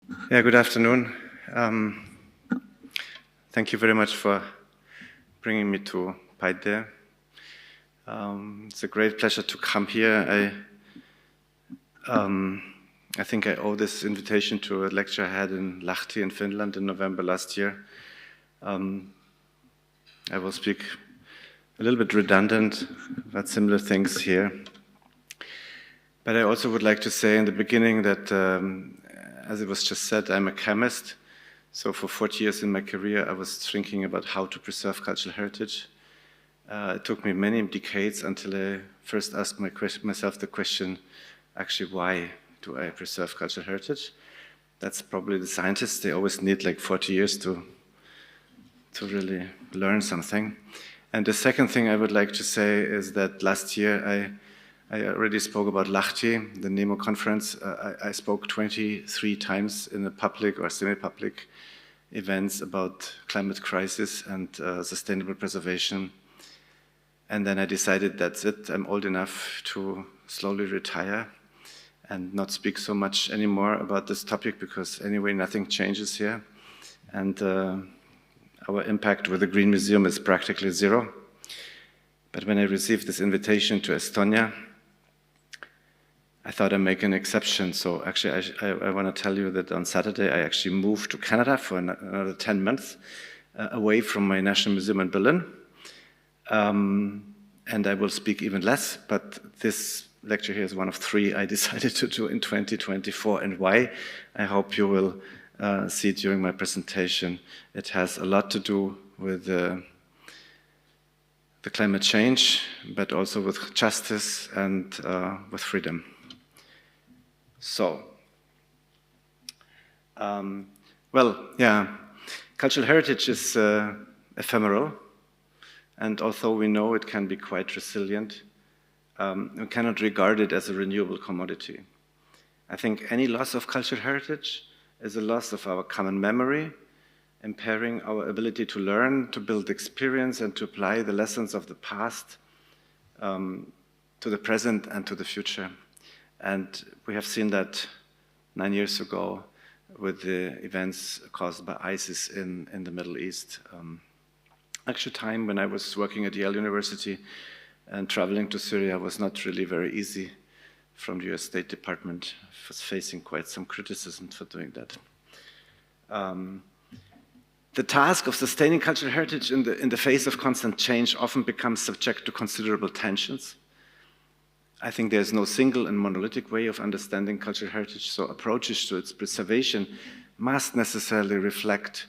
Yeah, good afternoon. Thank you very much for bringing me to Paide. It's a great pleasure to come here. I think I owe this invitation to a lecture I had in Lahti in Finland in November last year. I will speak a little bit redundant about similar things here. But I also would like to say in the beginning that, as it was just said, I'm a chemist. So for 40 years in my career, I was thinking about how to preserve cultural heritage. It took me many decades until I first asked myself the question, actually, why do I preserve cultural heritage? That's probably the scientists. They always need like 40 years to really learn something. And the second thing I would like to say is that last year I already spoke about Lahti, the NEMO conference. I spoke 23 times in the public or semi-public events about climate crisis and sustainable preservation. And then I decided that's it. I'm old enough to slowly retire and not speak so much anymore about this topic because anyway, nothing changes here. And our impact with the Green Museum is practically zero. But when I received this invitation to Estonia, I thought I'd make an exception. So actually, I want to tell you that on Saturday, I actually moved to Canada for another 10 months away from my National Museum in Berlin. And I will speak even less, but this lecture here is one of three I decided to do in 2024. And why? I hope you will see during my presentation. It has a lot to do with the climate change, but also with justice and with freedom. So, cultural heritage is ephemeral, and although we know it can be quite resilient, we cannot regard it as a renewable commodity. I think any loss of cultural heritage is a loss of our common memory, impairing our ability to learn, to build experience, and to apply the lessons of the past to the present and to the future. And we have seen that 9 years ago with the events caused by ISIS in the Middle East. Actually, time when I was working at Yale University and traveling to Syria was not really very easy from the US State Department. I was facing quite some criticism for doing that. The task of sustaining cultural heritage in the face of constant change often becomes subject to considerable tensions. I think there's no single and monolithic way of understanding cultural heritage, so approaches to its preservation must necessarily reflect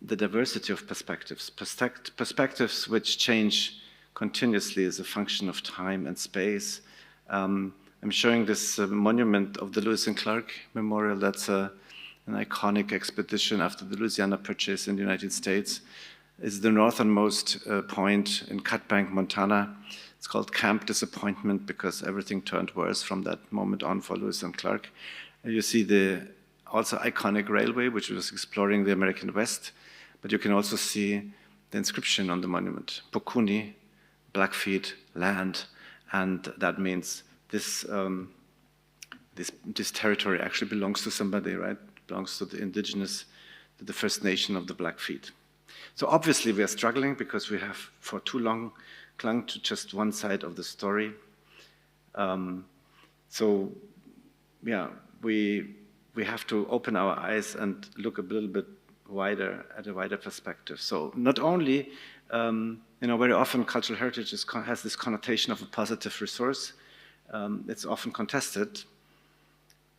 the diversity of perspectives, perspectives which change continuously as a function of time and space. I'm showing this monument of the Lewis and Clark Memorial. That's an iconic expedition after the Louisiana Purchase in the United States. It's the northernmost point in Cut Bank, Montana. It's called Camp Disappointment because everything turned worse from that moment on for Lewis and Clark. You see the also iconic railway, which was exploring the American West, but you can also see the inscription on the monument, Pokuni, Blackfeet, land, and that means this territory actually belongs to somebody, right? It belongs to the indigenous, to the First Nation of the Blackfeet. So obviously we are struggling because we have for too long clung to just one side of the story. We have to open our eyes and look a little bit wider, at a wider perspective. So not only, very often cultural heritage has this connotation of a positive resource. It's often contested.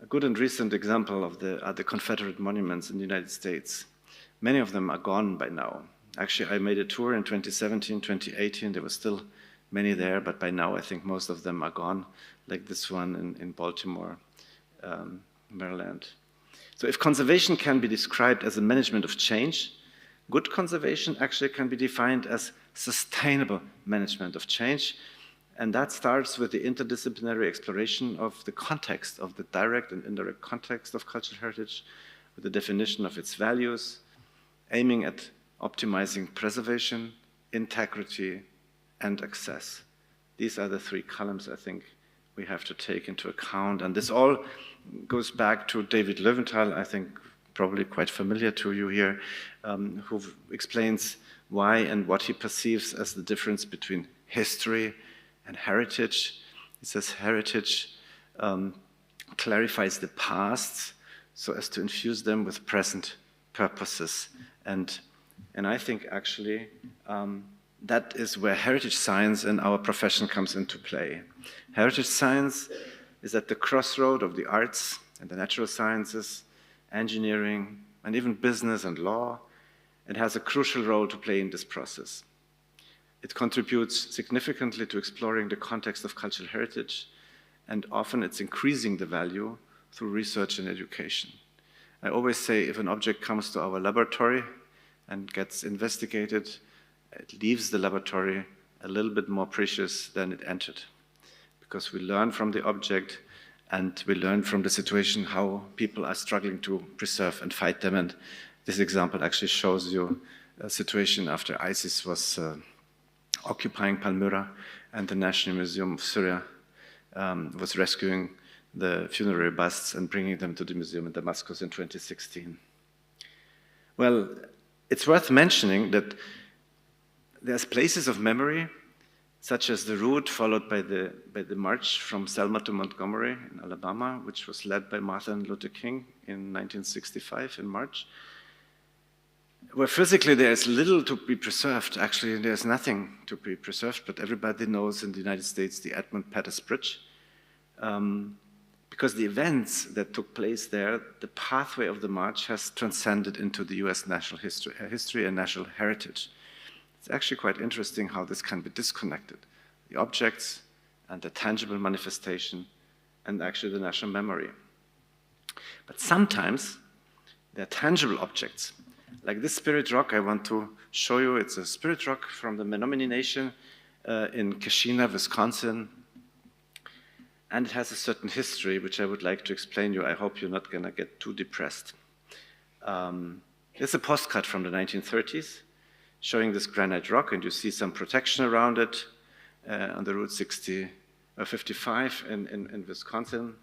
A good and recent example are the Confederate monuments in the United States. Many of them are gone by now. Actually, I made a tour in 2017, 2018. There were still many there, but by now I think most of them are gone, like this one in Baltimore, Maryland. So if conservation can be described as a management of change, good conservation actually can be defined as sustainable management of change. And that starts with the interdisciplinary exploration of the context, of the direct and indirect context of cultural heritage, with the definition of its values, aiming at optimizing preservation, integrity, and access. These are the three columns I think we have to take into account. And this all goes back to David Löwenthal, I think probably quite familiar to you here, who explains why and what he perceives as the difference between history and heritage. He says heritage clarifies the past so as to infuse them with present purposes. And I think actually that is where heritage science in our profession comes into play. Heritage science is at the crossroad of the arts and the natural sciences, engineering, and even business and law. It has a crucial role to play in this process. It contributes significantly to exploring the context of cultural heritage, and often it's increasing the value through research and education. I always say if an object comes to our laboratory and gets investigated, it leaves the laboratory a little bit more precious than it entered, because we learn from the object and we learn from the situation how people are struggling to preserve and fight them. And this example actually shows you a situation after ISIS was occupying Palmyra, and the National Museum of Syria was rescuing the funerary busts and bringing them to the museum in Damascus in 2016. Well, it's worth mentioning that there's places of memory, such as the route followed by the march from Selma to Montgomery in Alabama, which was led by Martin Luther King in 1965 in March, where physically there's little to be preserved. Actually, there's nothing to be preserved, but everybody knows in the United States the Edmund Pettus Bridge. Because the events that took place there, the pathway of the march has transcended into the US national history and national heritage. It's actually quite interesting how this can be disconnected. The objects and the tangible manifestation and actually the national memory. But sometimes they're tangible objects. Like this spirit rock I want to show you. It's a spirit rock from the Menominee Nation in Keshena, Wisconsin. And it has a certain history, which I would like to explain you. I hope you're not going to get too depressed. It's a postcard from the 1930s showing this granite rock, and you see some protection around it on the Route 55 in Wisconsin.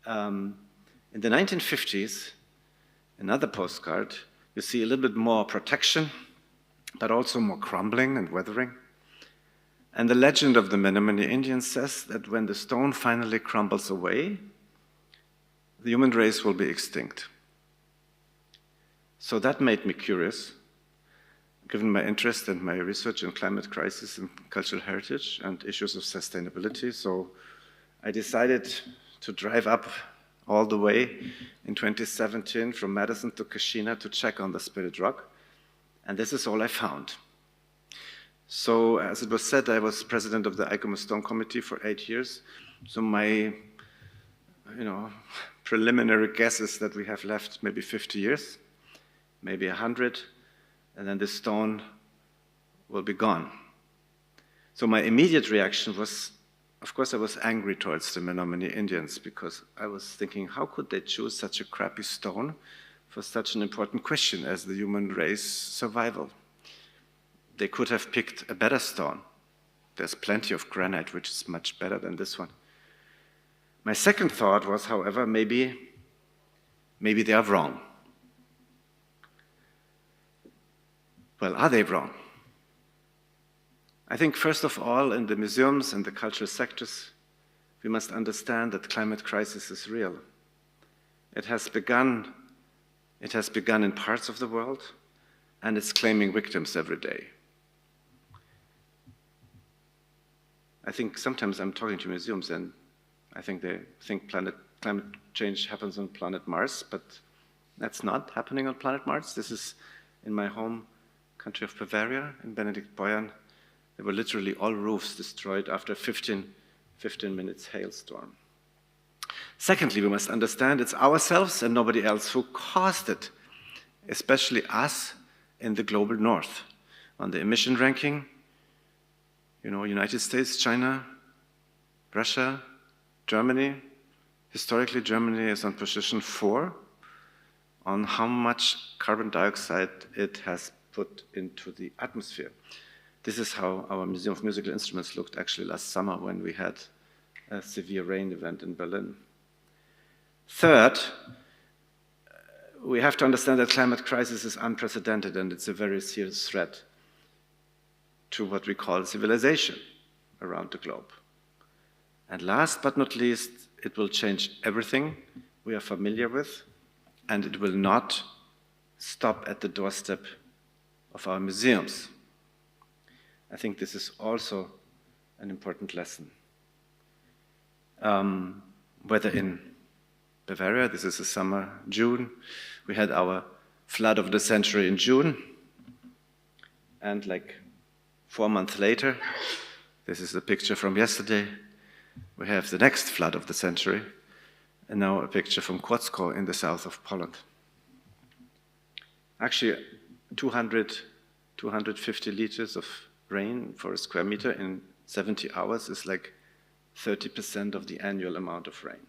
In the 1950s, another postcard, you see a little bit more protection, but also more crumbling and weathering. And the legend of the Menominee Indians says that when the stone finally crumbles away, the human race will be extinct. So that made me curious, given my interest and my research in climate crisis and cultural heritage and issues of sustainability. So I decided to drive up all the way in 2017 from Madison to Keshena to check on the spirit rock. And this is all I found. So, as it was said, I was president of the ICOMOS Stone Committee for 8 years. So my, preliminary guess is that we have left maybe 50 years, maybe 100, and then this stone will be gone. So my immediate reaction was, of course, I was angry towards the Menominee Indians, because I was thinking, how could they choose such a crappy stone for such an important question as the human race survival? They could have picked a better stone. There's plenty of granite, which is much better than this one. My second thought was, however, maybe they are wrong. Well, are they wrong? I think, first of all, in the museums and the cultural sectors, we must understand that climate crisis is real. It has begun in parts of the world, and it's claiming victims every day. I think sometimes I'm talking to museums and I think they think climate change happens on planet Mars, but that's not happening on planet Mars. This is in my home country of Bavaria, in Benedikt Beuern. There were literally all roofs destroyed after a 15 minutes hailstorm. Secondly, we must understand it's ourselves and nobody else who caused it, especially us in the global north. On the emission ranking, United States, China, Russia, Germany. Historically, Germany is on position 4 on how much carbon dioxide it has put into the atmosphere. This is how our Museum of Musical Instruments looked actually last summer when we had a severe rain event in Berlin. Third, we have to understand that climate crisis is unprecedented and it's a very serious threat to what we call civilization around the globe. And last but not least, it will change everything we are familiar with, and it will not stop at the doorstep of our museums. I think this is also an important lesson. Whether in Bavaria, this is the summer, June, we had our flood of the century in June, and like 4 months later, this is a picture from yesterday, we have the next flood of the century, and now a picture from Kłodzko in the south of Poland. Actually, 250 liters of rain for a square meter in 70 hours is like 30% of the annual amount of rain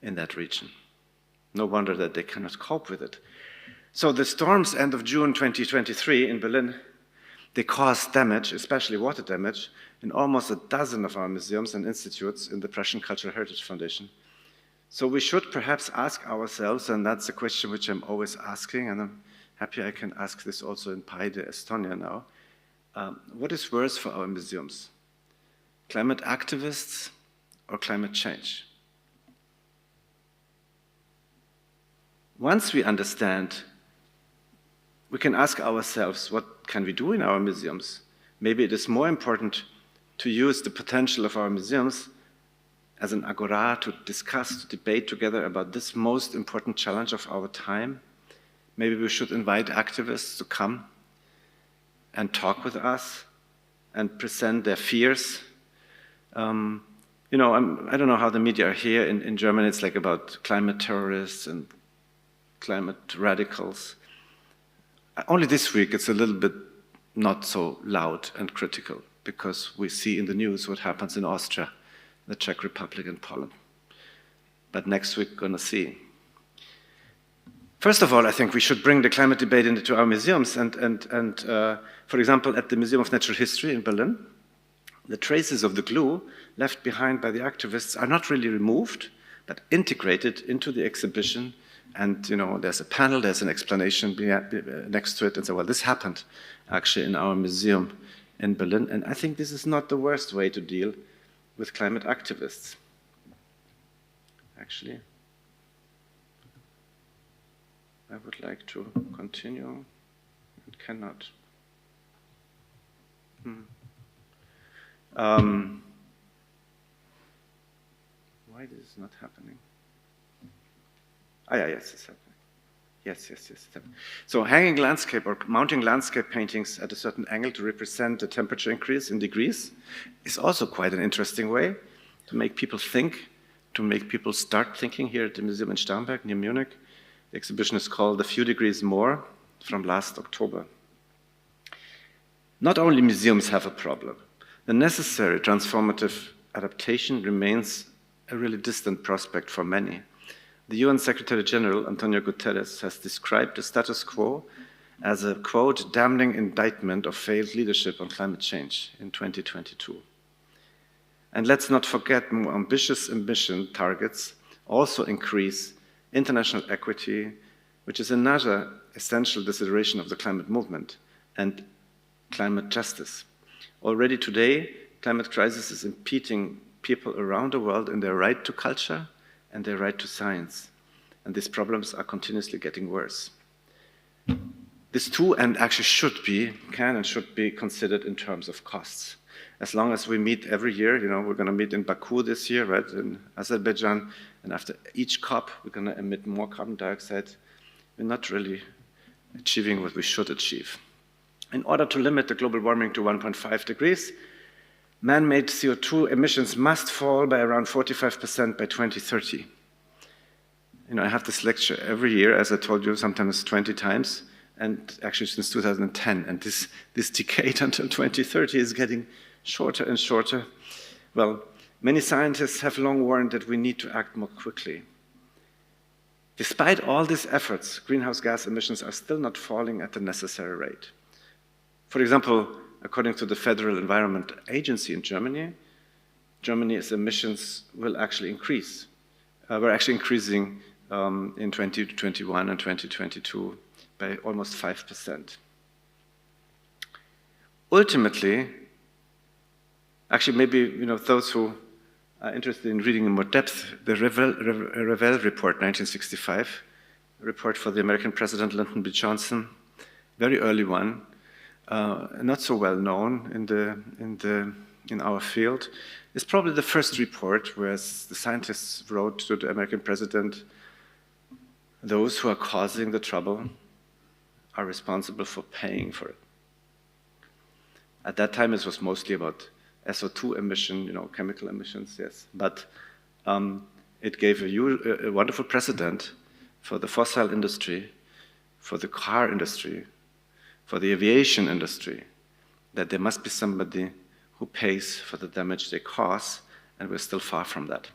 in that region. No wonder that they cannot cope with it. So the storms end of June 2023 in Berlin, they caused damage, especially water damage, in almost a dozen of our museums and institutes in the Prussian Cultural Heritage Foundation. So we should perhaps ask ourselves, and that's a question which I'm always asking, and I'm happy I can ask this also in Paide, Estonia now, what is worse for our museums? Climate activists or climate change? Once we understand, we can ask ourselves, what can we do in our museums? Maybe it is more important to use the potential of our museums as an agora to discuss, to debate together about this most important challenge of our time. Maybe we should invite activists to come and talk with us and present their fears. You know, I don't know how the media are here. In Germany, it's like about climate terrorists and climate radicals. Only this week, it's a little bit not so loud and critical because we see in the news what happens in Austria, the Czech Republic, and Poland. But next week, we're going to see. First of all, I think we should bring the climate debate into our museums. And for example, at the Museum of Natural History in Berlin, the traces of the glue left behind by the activists are not really removed, but integrated into the exhibition. And you know, there's a panel, there's an explanation next to it, and so, well, this happened actually in our museum in Berlin. And I think this is not the worst way to deal with climate activists. Actually, I would like to continue. It cannot. Why this is not happening? Ah, yeah, yes, it's happening. Yes, it's happening. So hanging landscape or mounting landscape paintings at a certain angle to represent the temperature increase in degrees is also quite an interesting way to make people think, to make people start thinking here at the museum in Starnberg near Munich. The exhibition is called A Few Degrees More from last October. Not only museums have a problem. The necessary transformative adaptation remains a really distant prospect for many. The UN Secretary General, Antonio Guterres, has described the status quo as a, quote, damning indictment of failed leadership on climate change in 2022. And let's not forget more ambitious emission targets also increase international equity, which is another essential consideration of the climate movement, and climate justice. Already today, climate crisis is impeding people around the world in their right to culture and their right to science. And these problems are continuously getting worse. This too, and actually can and should be considered in terms of costs. As long as we meet every year, you know, we're going to meet in Baku this year, right, in Azerbaijan, and after each COP, we're going to emit more carbon dioxide. We're not really achieving what we should achieve. In order to limit the global warming to 1.5 degrees, man-made CO2 emissions must fall by around 45% by 2030. You know, I have this lecture every year, as I told you, sometimes 20 times, and actually since 2010. And this decade until 2030 is getting shorter and shorter. Well, many scientists have long warned that we need to act more quickly. Despite all these efforts, greenhouse gas emissions are still not falling at the necessary rate. For example, according to the Federal Environment Agency in Germany's emissions will actually increase. We're actually increasing in 2021 and 2022 by almost 5%. Ultimately, actually maybe those who are interested in reading in more depth, the Revell report, 1965, a report for the American President Lyndon B. Johnson, very early one, not so well known in our field, is probably the first report where the scientists wrote to the American president, those who are causing the trouble are responsible for paying for it. At that time, it was mostly about SO2 emission, chemical emissions, yes. But it gave a wonderful precedent for the fossil industry, for the car industry, for the aviation industry, that there must be somebody who pays for the damage they cause, and we're still far from that.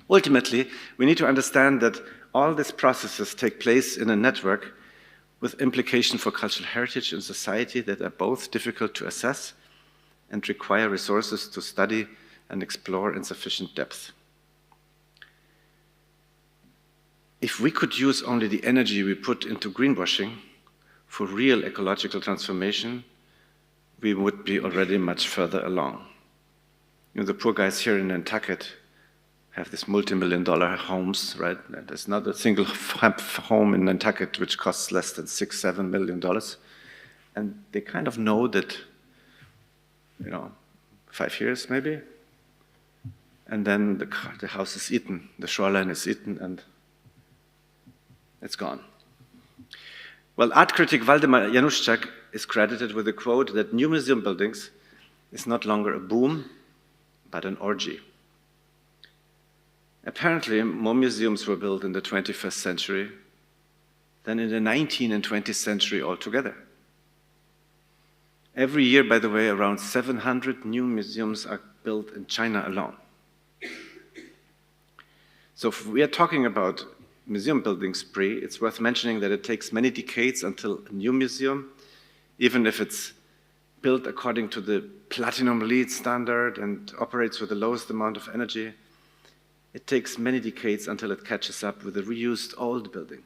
Ultimately, we need to understand that all these processes take place in a network with implication for cultural heritage and society that are both difficult to assess and require resources to study and explore in sufficient depth. If we could use only the energy we put into greenwashing for real ecological transformation, we would be already much further along. The poor guys here in Nantucket have these multi-million-dollar homes, right? There's not a single home in Nantucket which costs less than $6–7 million. And they kind of know that, 5 years maybe, and then the house is eaten, the shoreline is eaten, and it's gone. Well, art critic Waldemar Januszczak is credited with a quote that new museum buildings is not longer a boom, but an orgy. Apparently, more museums were built in the 21st century than in the 19th and 20th century altogether. Every year, by the way, around 700 new museums are built in China alone. So if we are talking about museum building spree, it's worth mentioning that it takes many decades until a new museum, even if it's built according to the platinum LEED standard and operates with the lowest amount of energy, it takes many decades until it catches up with a reused old building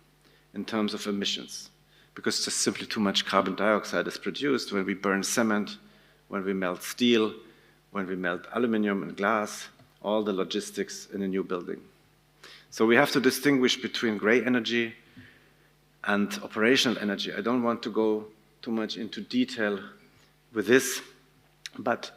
in terms of emissions, because just simply too much carbon dioxide is produced when we burn cement, when we melt steel, when we melt aluminum and glass, all the logistics in a new building. So we have to distinguish between gray energy and operational energy. I don't want to go too much into detail with this, but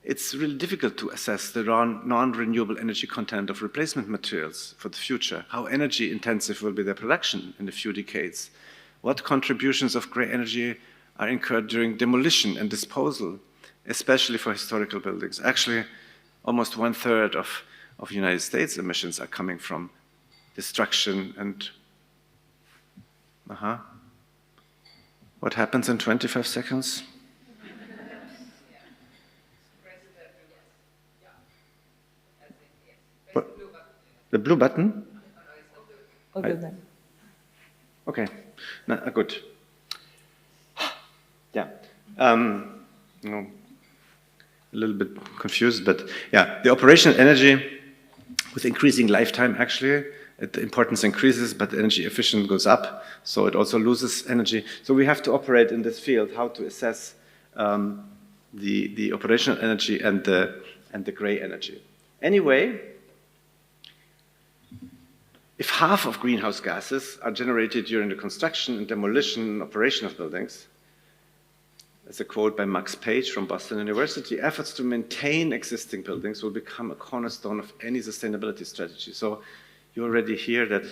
it's really difficult to assess the non-renewable energy content of replacement materials for the future. How energy intensive will be their production in a few decades? What contributions of gray energy are incurred during demolition and disposal, especially for historical buildings? Actually, almost 1/3 of United States emissions are coming from destruction and... What happens in 25 seconds? The blue button? Okay, good. Yeah, a little bit confused, but yeah, the operational energy with increasing lifetime, actually, the importance increases, but the energy efficiency goes up, so it also loses energy. So we have to operate in this field, how to assess the operational energy and the gray energy. Anyway, if half of greenhouse gases are generated during the construction and demolition and operation of buildings, as a quote by Max Page from Boston University, efforts to maintain existing buildings will become a cornerstone of any sustainability strategy. So you already hear that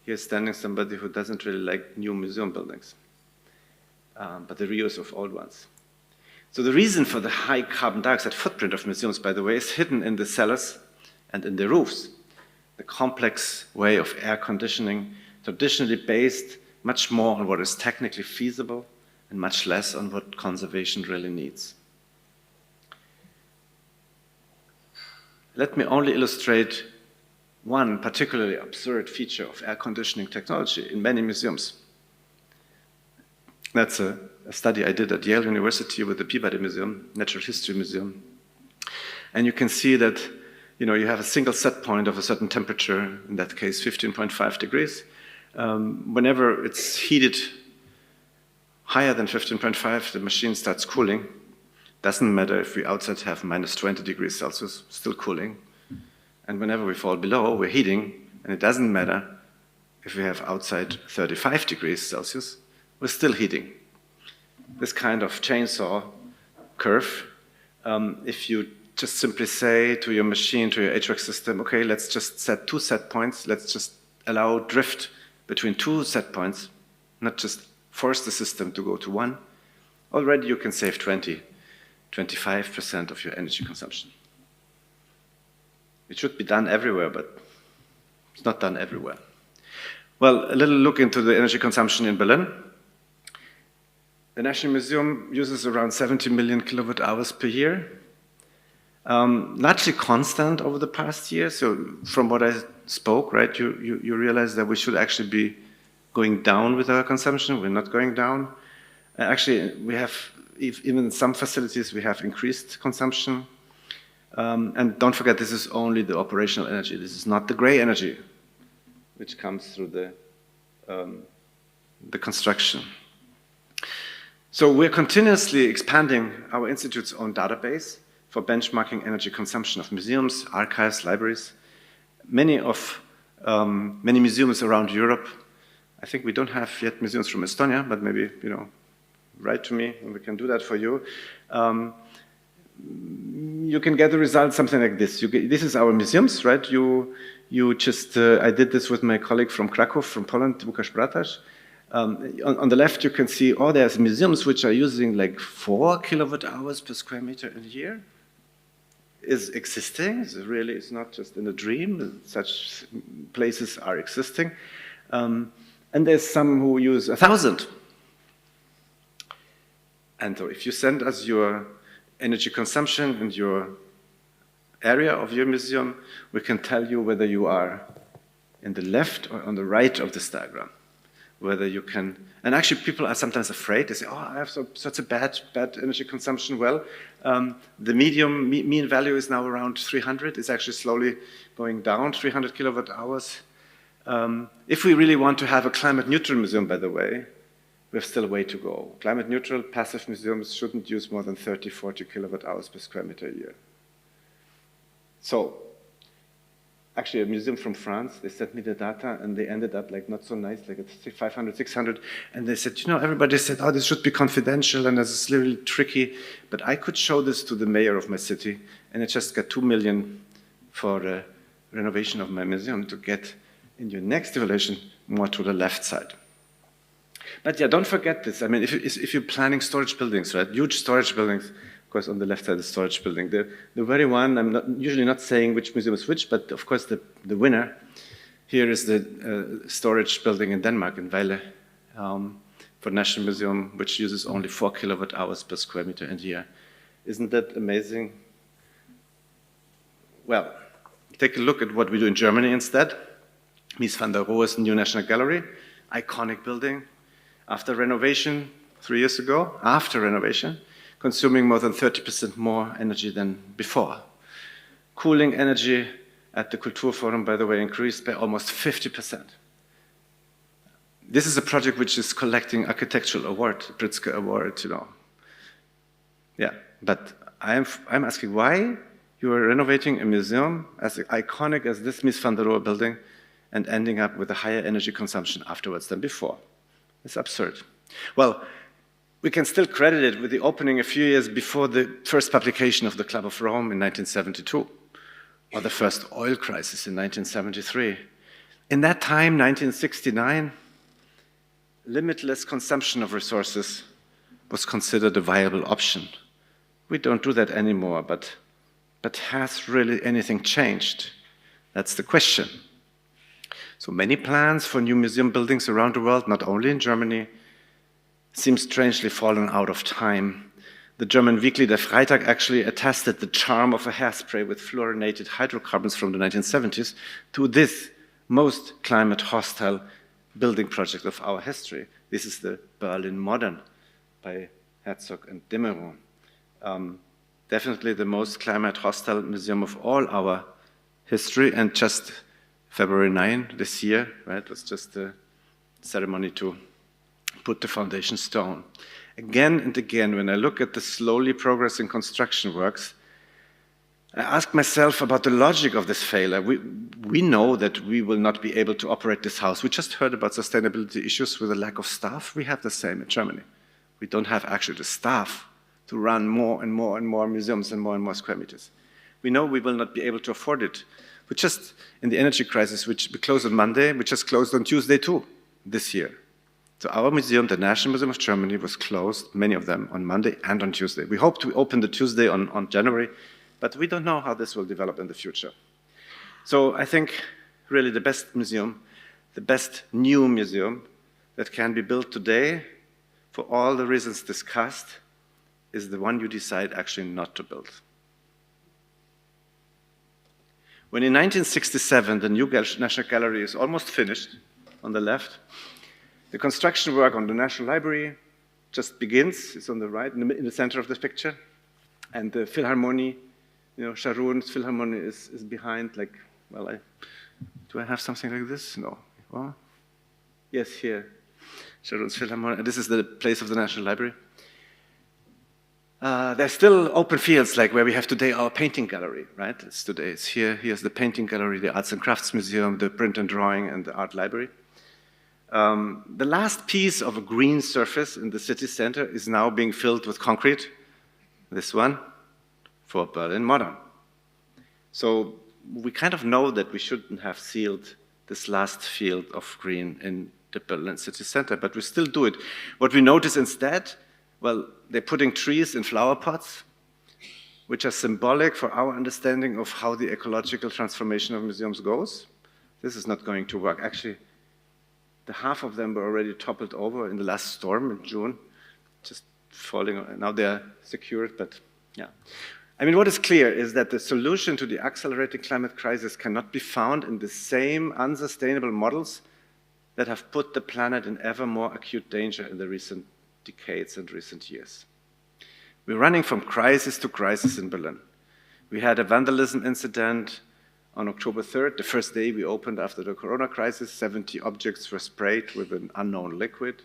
here's standing somebody who doesn't really like new museum buildings, but the reuse of old ones. So the reason for the high carbon dioxide footprint of museums, by the way, is hidden in the cellars and in the roofs. The complex way of air conditioning, traditionally based much more on what is technically feasible and much less on what conservation really needs. Let me only illustrate one particularly absurd feature of air conditioning technology in many museums. That's a study I did at Yale University with the Peabody Museum, Natural History Museum. And you can see that, you have a single set point of a certain temperature, in that case 15.5 degrees. Whenever it's heated higher than 15.5, the machine starts cooling. Doesn't matter if we outside have minus 20 degrees Celsius, still cooling. And whenever we fall below, we're heating, and it doesn't matter if we have outside 35 degrees Celsius, we're still heating. This kind of chainsaw curve, if you just simply say to your machine, to your HVAC system, okay, let's just set 2 set points, let's just allow drift between 2 set points, not just force the system to go to 1, already you can save 25% of your energy consumption. It should be done everywhere, but it's not done everywhere. Well, a little look into the energy consumption in Berlin. The National Museum uses around 70 million kilowatt hours per year. Largely constant over the past year. So from what I spoke, right, you realize that we should actually be going down with our consumption. We're not going down. Actually, we have, even in some facilities, we have increased consumption. And don't forget, this is only the operational energy. This is not the gray energy, which comes through the construction. So we're continuously expanding our institute's own database for benchmarking energy consumption of museums, archives, libraries. Many museums around Europe. I think we don't have yet museums from Estonia, but maybe, write to me and we can do that for you. You can get the result something like this. This is our museums, right? You just, I did this with my colleague from Krakow, from Poland, Łukasz Bratasz. On the left, you can see, there's museums which are using like 4 kilowatt hours per square meter a year. Is existing. It's not just in a dream. Such places are existing. And there's some who use 1,000. And so if you send us your energy consumption and your area of your museum, we can tell you whether you are in the left or on the right of this diagram. Whether you can, and actually people are sometimes afraid. They say, I have such a bad energy consumption. Well, the mean value is now around 300. It's actually slowly going down, 300 kilowatt hours. If we really want to have a climate neutral museum, by the way, we have still a way to go. Climate neutral passive museums shouldn't use more than 30, 40 kilowatt hours per square meter a year. So, actually, a museum from France, they sent me the data, and they ended up like not so nice, like at 500, 600. And they said, everybody said, this should be confidential, and this is really tricky. But I could show this to the mayor of my city, and I just got 2 million for the renovation of my museum to get in your next evaluation more to the left side. But yeah, don't forget this. I mean, if you're planning storage buildings, right, huge storage buildings, of course, on the left side, the storage building. The very one, I'm usually not saying which museum is which, but of course, the winner here is the storage building in Denmark, in Vejle, for National Museum, which uses only 4 kilowatt hours per square meter a year. Isn't that amazing? Well, take a look at what we do in Germany instead. Mies van der Rohe's new National Gallery, iconic building. After renovation, 3 years ago, consuming more than 30% more energy than before. Cooling energy at the Kulturforum, by the way, increased by almost 50%. This is a project which is collecting architectural award, Pritzker Award, Yeah, but I'm asking why you are renovating a museum as iconic as this Mies van der Rohe building and ending up with a higher energy consumption afterwards than before. It's absurd. Well, we can still credit it with the opening a few years before the first publication of the Club of Rome in 1972, or the first oil crisis in 1973. In that time, 1969, limitless consumption of resources was considered a viable option. We don't do that anymore, but has really anything changed? That's the question. So many plans for new museum buildings around the world, not only in Germany, seem strangely fallen out of time. The German weekly Der Freitag actually attested the charm of a hairspray with fluorinated hydrocarbons from the 1970s to this most climate-hostile building project of our history. This is the Berlin Modern by Herzog and Dimmerow. Definitely the most climate-hostile museum of all our history, and just February 9 this year, right, was just a ceremony to put the foundation stone. Again and again, when I look at the slowly progressing construction works, I ask myself about the logic of this failure. We know that we will not be able to operate this house. We just heard about sustainability issues with a lack of staff. We have the same in Germany. We don't have actually the staff to run more and more and more museums and more square meters. We know we will not be able to afford it. We just, in the energy crisis, which we closed on Monday, we just closed on Tuesday too, this year. So our museum, the National Museum of Germany, was closed, many of them, on Monday and on Tuesday. We hope to open the Tuesday on January, but we don't know how this will develop in the future. So I think really the best museum, the best new museum that can be built today for all the reasons discussed is the one you decide actually not to build. When in 1967 the new National Gallery is almost finished on the left, the construction work on the National Library just begins. It's on the right, in the center of the picture. And the Philharmonie, you know, Sharon's Philharmonie is behind, like, well, do I have something like this? No. Well, yes, here. Sharon's Philharmonie. This is the place of the National Library. There's still open fields, like where we have today our painting gallery, right? It's here. Here's the painting gallery, the Arts and Crafts Museum, the print and drawing, and the art library. The last piece of a green surface in the city center is now being filled with concrete. This one, for Berlin Modern. So we kind of know that we shouldn't have sealed this last field of green in the Berlin city center, but we still do it. What we notice instead, well, they're putting trees in flower pots, which are symbolic for our understanding of how the ecological transformation of museums goes. This is not going to work. Actually, the half of them were already toppled over in the last storm in June, just falling. Now they're secured, but yeah. I mean, what is clear is that the solution to the accelerating climate crisis cannot be found in the same unsustainable models that have put the planet in ever more acute danger in the recent decades and recent years. We're running from crisis to crisis in Berlin. We had a vandalism incident on October 3rd, the first day we opened after the Corona crisis. 70 objects were sprayed with an unknown liquid.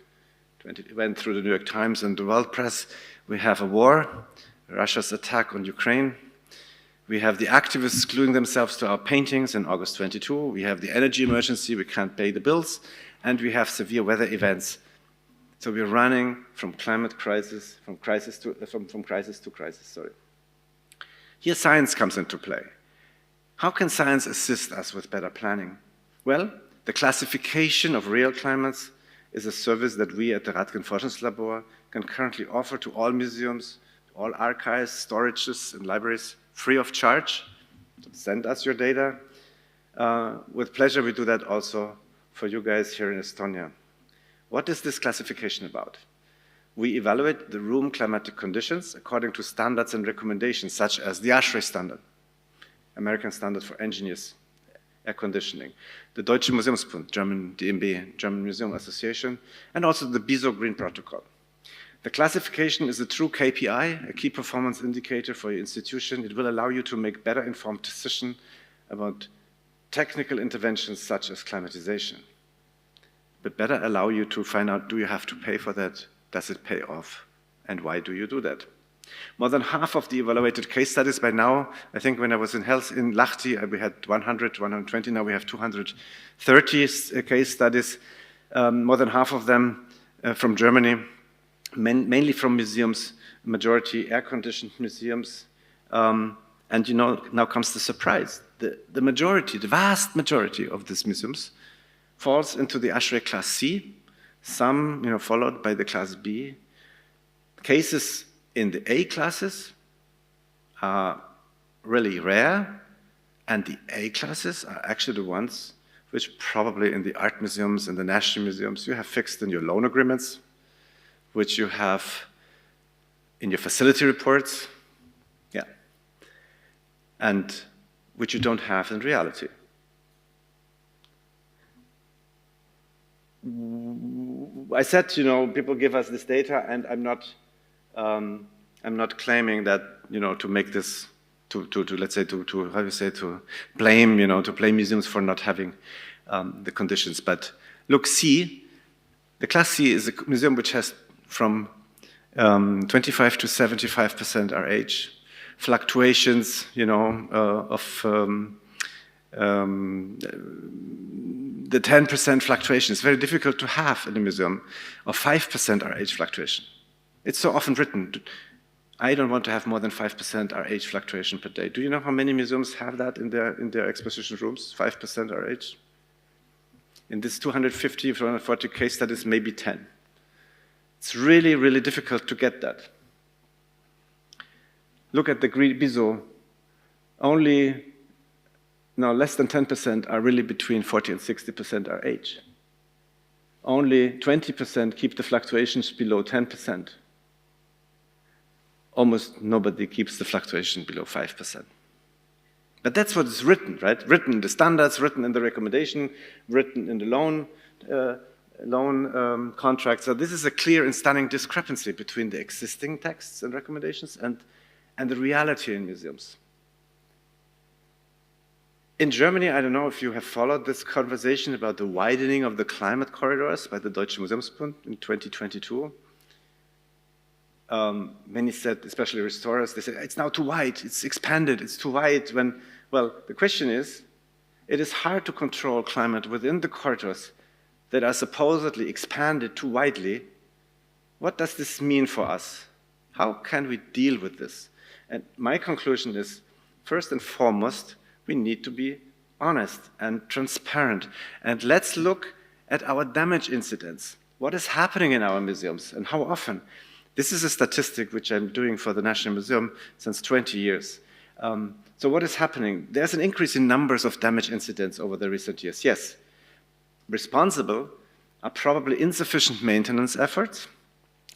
It went through the New York Times and the world press. We have a war, Russia's attack on Ukraine. We have the activists gluing themselves to our paintings in August 22. We have the energy emergency, we can't pay the bills, and we have severe weather events. So we're running from climate crisis, from crisis to crisis. Here science comes into play. How can science assist us with better planning? Well, the classification of real climates is a service that we at the Radkin Forschungslabor can currently offer to all museums, all archives, storages, and libraries, free of charge. Send us your data. With pleasure, we do that also for you guys here in Estonia. What is this classification about? We evaluate the room climatic conditions according to standards and recommendations, such as the ASHRAE standard, American standard for engineers, air conditioning, the Deutsche Museumsbund, German DMB, German Museum Association, and also the BISO Green Protocol. The classification is a true KPI, a key performance indicator for your institution. It will allow you to make better informed decisions about technical interventions such as climatization. But better allow you to find out, do you have to pay for that? Does it pay off? And why do you do that? More than half of the evaluated case studies by now, I think when I was in Lahti, we had 100, 120, now we have 230 case studies, more than half of them from Germany, mainly from museums, majority air-conditioned museums. And you know, now comes the surprise. The majority, the vast majority of these museums falls into the ASHRAE Class C, some followed by the Class B. Cases in the A classes are really rare, and the A classes are actually the ones which probably in the art museums and the national museums you have fixed in your loan agreements, which you have in your facility reports, yeah, and which you don't have in reality. I said, people give us this data, and I'm not claiming that, to make this let's say, to how do you say, to blame, to blame museums for not having the conditions. But look, C, the class C is a museum which has from 25 to 75% RH, fluctuations, of the 10% fluctuation. It's very difficult to have in a museum of 5% RH fluctuation. It's so often written, I don't want to have more than 5% RH fluctuation per day. Do you know how many museums have that in their exposition rooms, 5% RH? In this 250, 240 case studies, maybe 10. It's really, really difficult to get that. Look at the Bizot. Less than 10% are really between 40 and 60% RH. Only 20% keep the fluctuations below 10%. Almost nobody keeps the fluctuation below 5%. But that's what is written, right? Written in the standards, written in the recommendation, written in the loan contract. So this is a clear and stunning discrepancy between the existing texts and recommendations and the reality in museums. In Germany, I don't know if you have followed this conversation about the widening of the climate corridors by the Deutsche Museumsbund in 2022. Many said, especially restorers, they said, it's now too wide, it's expanded, it's too wide. Well, the question is, it is hard to control climate within the corridors that are supposedly expanded too widely. What does this mean for us? How can we deal with this? And my conclusion is, first and foremost, we need to be honest and transparent. And let's look at our damage incidents. What is happening in our museums and how often? This is a statistic which I'm doing for the National Museum since 20 years. So what is happening? There's an increase in numbers of damage incidents over the recent years. Yes, responsible are probably insufficient maintenance efforts,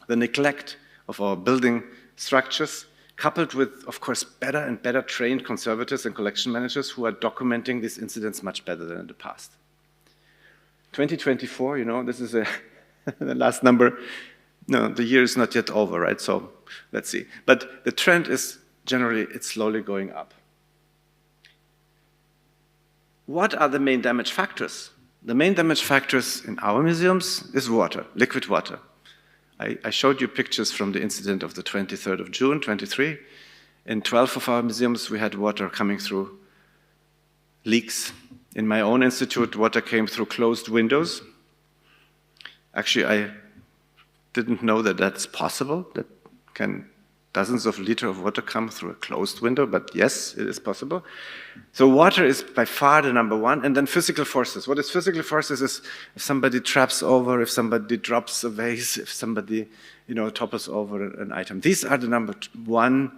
the neglect of our building structures, coupled with, of course, better and better trained conservators and collection managers who are documenting these incidents much better than in the past. 2024, this is the last number. No, the year is not yet over, right? So let's see. But the trend is generally, it's slowly going up. What are the main damage factors? The main damage factors in our museums is water, liquid water. I showed you pictures from the incident of the 23rd of June, 23. In 12 of our museums, we had water coming through leaks. In my own institute, water came through closed windows. Actually, I didn't know that that's possible, that dozens of liters of water come through a closed window, but yes, it is possible. So water is by far the number one, and then physical forces. What is physical forces is if somebody traps over, if somebody drops a vase, if somebody, topples over an item. These are the number one,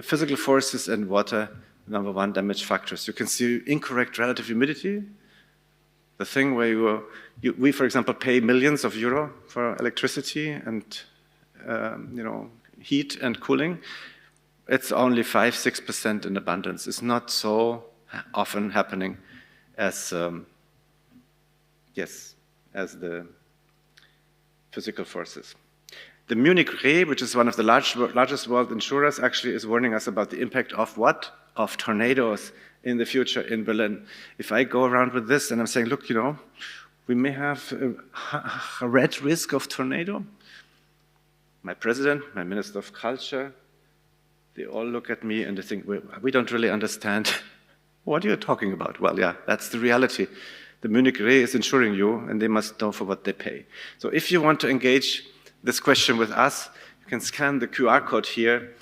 physical forces and water, number one damage factors. You can see incorrect relative humidity, the thing where we, for example, pay millions of euro for electricity and, heat and cooling. It's only 5–6% in abundance. It's not so often happening as the physical forces. The Munich Re, which is one of the largest world insurers, actually is warning us about the impact of what? Of tornadoes in the future in Berlin. If I go around with this and I'm saying, look, we may have a red risk of tornado. My president, my minister of culture, they all look at me and they think, we don't really understand what you're talking about. Well, yeah, that's the reality. The Munich Re is insuring you and they must know for what they pay. So if you want to engage this question with us, you can scan the QR code here.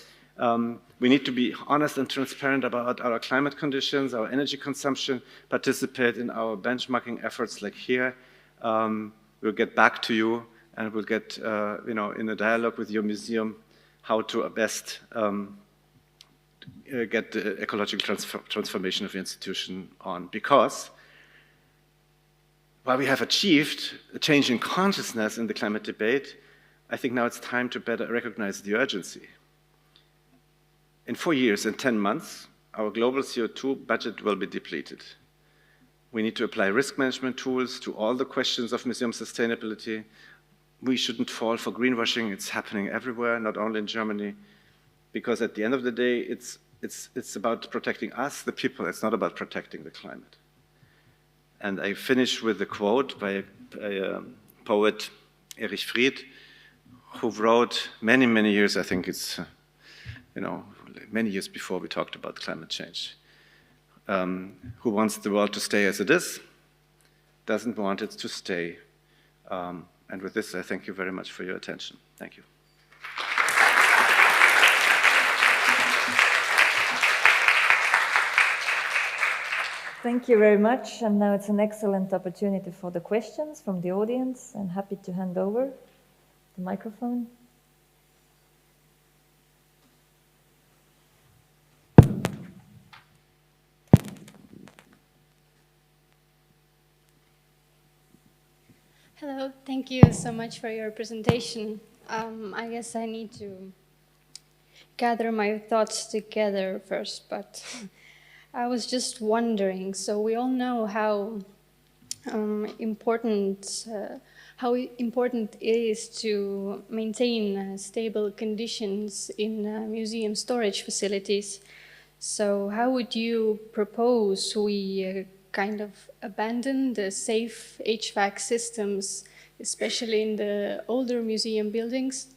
We need to be honest and transparent about our climate conditions, our energy consumption, participate in our benchmarking efforts like here. We'll get back to you and we'll get, in a dialogue with your museum, how to best get the ecological transformation of the institution on. Because while we have achieved a change in consciousness in the climate debate, I think now it's time to better recognize the urgency. In 4 years and 10 months, our global CO2 budget will be depleted. We need to apply risk management tools to all the questions of museum sustainability. We shouldn't fall for greenwashing. It's happening everywhere, not only in Germany, because at the end of the day, it's it's about protecting us, the people. It's not about protecting the climate. And I finish with a quote by a poet, Erich Fried, who wrote many, many years, I think it's, many years before we talked about climate change, who wants the world to stay as it is, doesn't want it to stay. And with this, I thank you very much for your attention. Thank you. Thank you very much. And now it's an excellent opportunity for the questions from the audience. I'm happy to hand over the microphone. Hello, thank you so much for your presentation. I guess I need to gather my thoughts together first, but I was just wondering, so we all know how important it is to maintain stable conditions in museum storage facilities. So how would you propose we kind of abandon the safe HVAC systems, especially in the older museum buildings,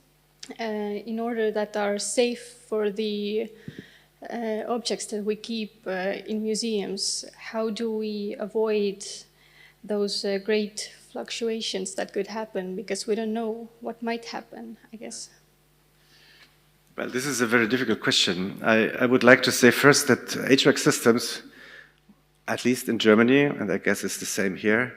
in order that are safe for the objects that we keep in museums? How do we avoid those great fluctuations that could happen, because we don't know what might happen, I guess? Well, this is a very difficult question. I would like to say first that HVAC systems, at least in Germany, and I guess it's the same here,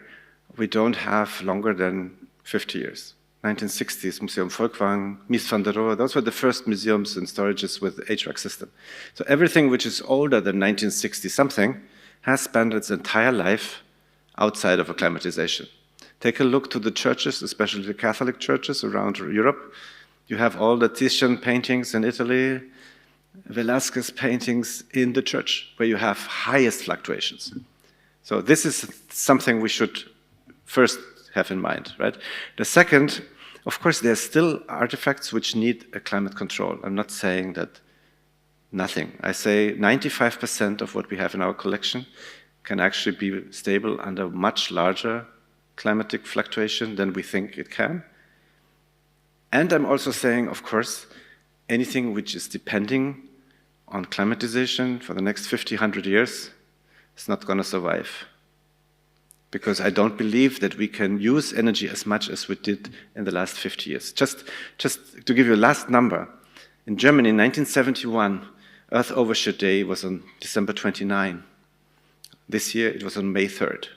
we don't have longer than 50 years. 1960s, Museum Volkwang, Mies van der Rohe, those were the first museums and storages with HVAC system. So everything which is older than 1960-something has spent its entire life outside of acclimatization. Take a look to the churches, especially the Catholic churches around Europe. You have all the Titian paintings in Italy, Velázquez paintings in the church, where you have highest fluctuations. So this is something we should first have in mind, right? The second, of course, there's still artifacts which need a climate control. I'm not saying that nothing. I say 95% of what we have in our collection can actually be stable under much larger climatic fluctuation than we think it can. And I'm also saying, of course, anything which is depending on climatization for the next 50, 100 years is not going to survive. Because I don't believe that we can use energy as much as we did in the last 50 years. Just to give you a last number, in Germany in 1971, Earth Overshoot Day was on December 29. This year it was on May 3rd.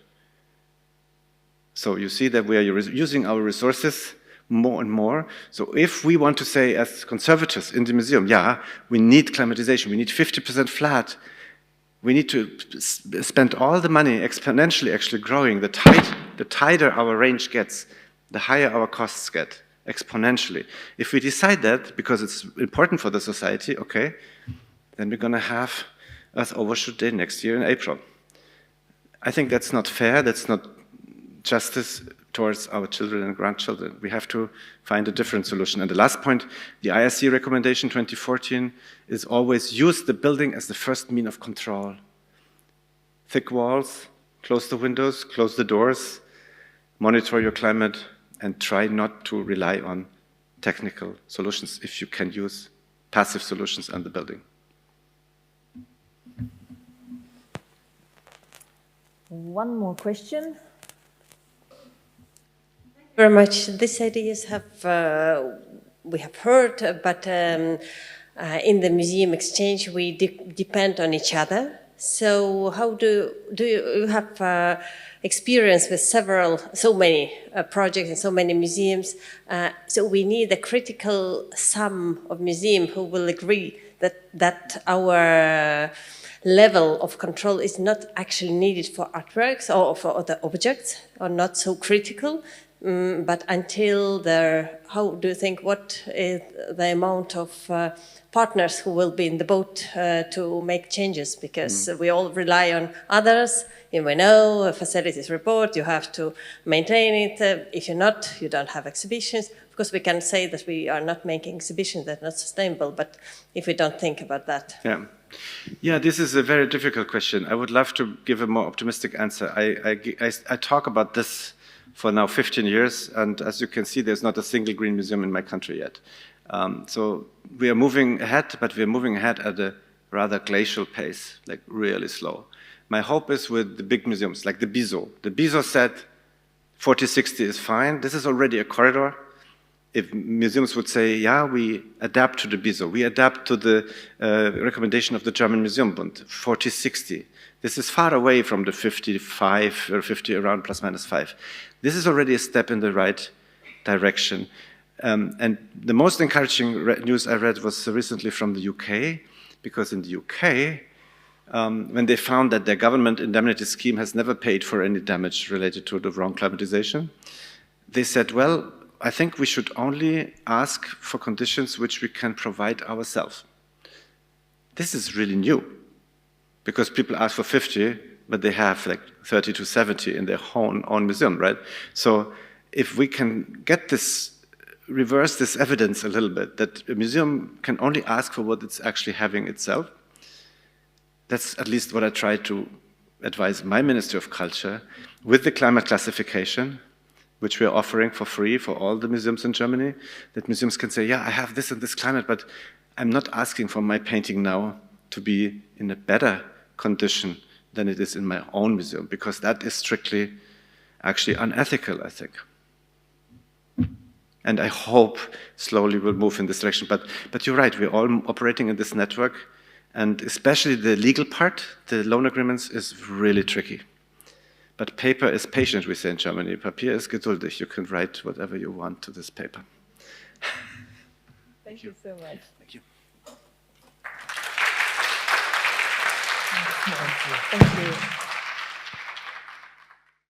So you see that we are using our resources more and more. So if we want to say as conservators in the museum, yeah, we need climatization, we need 50% flat, we need to spend all the money exponentially actually growing. The tighter our range gets, the higher our costs get, exponentially. If we decide that, because it's important for the society, okay, then we're going to have Earth Overshoot Day next year in April. I think that's not fair, that's not justice towards our children and grandchildren. We have to find a different solution. And the last point, the ISC recommendation 2014 is always use the building as the first mean of control. Thick walls, close the windows, close the doors, monitor your climate, and try not to rely on technical solutions if you can use passive solutions on the building. One more question. Very much. These ideas we have heard, but in the museum exchange we depend on each other. So how do you have experience with so many projects and so many museums? So we need a critical sum of museums who will agree that our level of control is not actually needed for artworks or for other objects, or not so critical. But until there, how do you think, what is the amount of partners who will be in the boat to make changes? Because we all rely on others. You may know a facilities report, you have to maintain it. If you're not, you don't have exhibitions. Of course, we can say that we are not making exhibitions that are not sustainable, but if we don't think about that. Yeah, this is a very difficult question. I would love to give a more optimistic answer. I talk about this for now 15 years, and as you can see, there's not a single green museum in my country yet. So we are moving ahead, but we are moving ahead at a rather glacial pace, like really slow. My hope is with the big museums, like the BISO. The BISO said 40-60 is fine. This is already a corridor. If museums would say, yeah, we adapt to the BISO, we adapt to the recommendation of the German Museum Bund, 40-60. This is far away from the 55 or 50, around plus minus 5. This is already a step in the right direction. And the most encouraging news I read was recently from the UK, because in the UK, when they found that their government indemnity scheme has never paid for any damage related to the wrong climatization, they said, well, I think we should only ask for conditions which we can provide ourselves. This is really new, because people ask for 50, but they have like 30 to 70 in their own museum, right? So if we can get this, reverse this evidence a little bit, that a museum can only ask for what it's actually having itself, that's at least what I try to advise my Ministry of Culture with the climate classification, which we are offering for free for all the museums in Germany, that museums can say, yeah, I have this and this climate, but I'm not asking for my painting now to be in a better condition than it is in my own museum, because that is strictly actually unethical, I think. And I hope slowly we'll move in this direction. But you're right, we're all operating in this network, and especially the legal part, the loan agreements, is really tricky. But paper is patient, we say in Germany. Papier ist geduldig. You can write whatever you want to this paper. Thank you so much. Thank you. Thank you.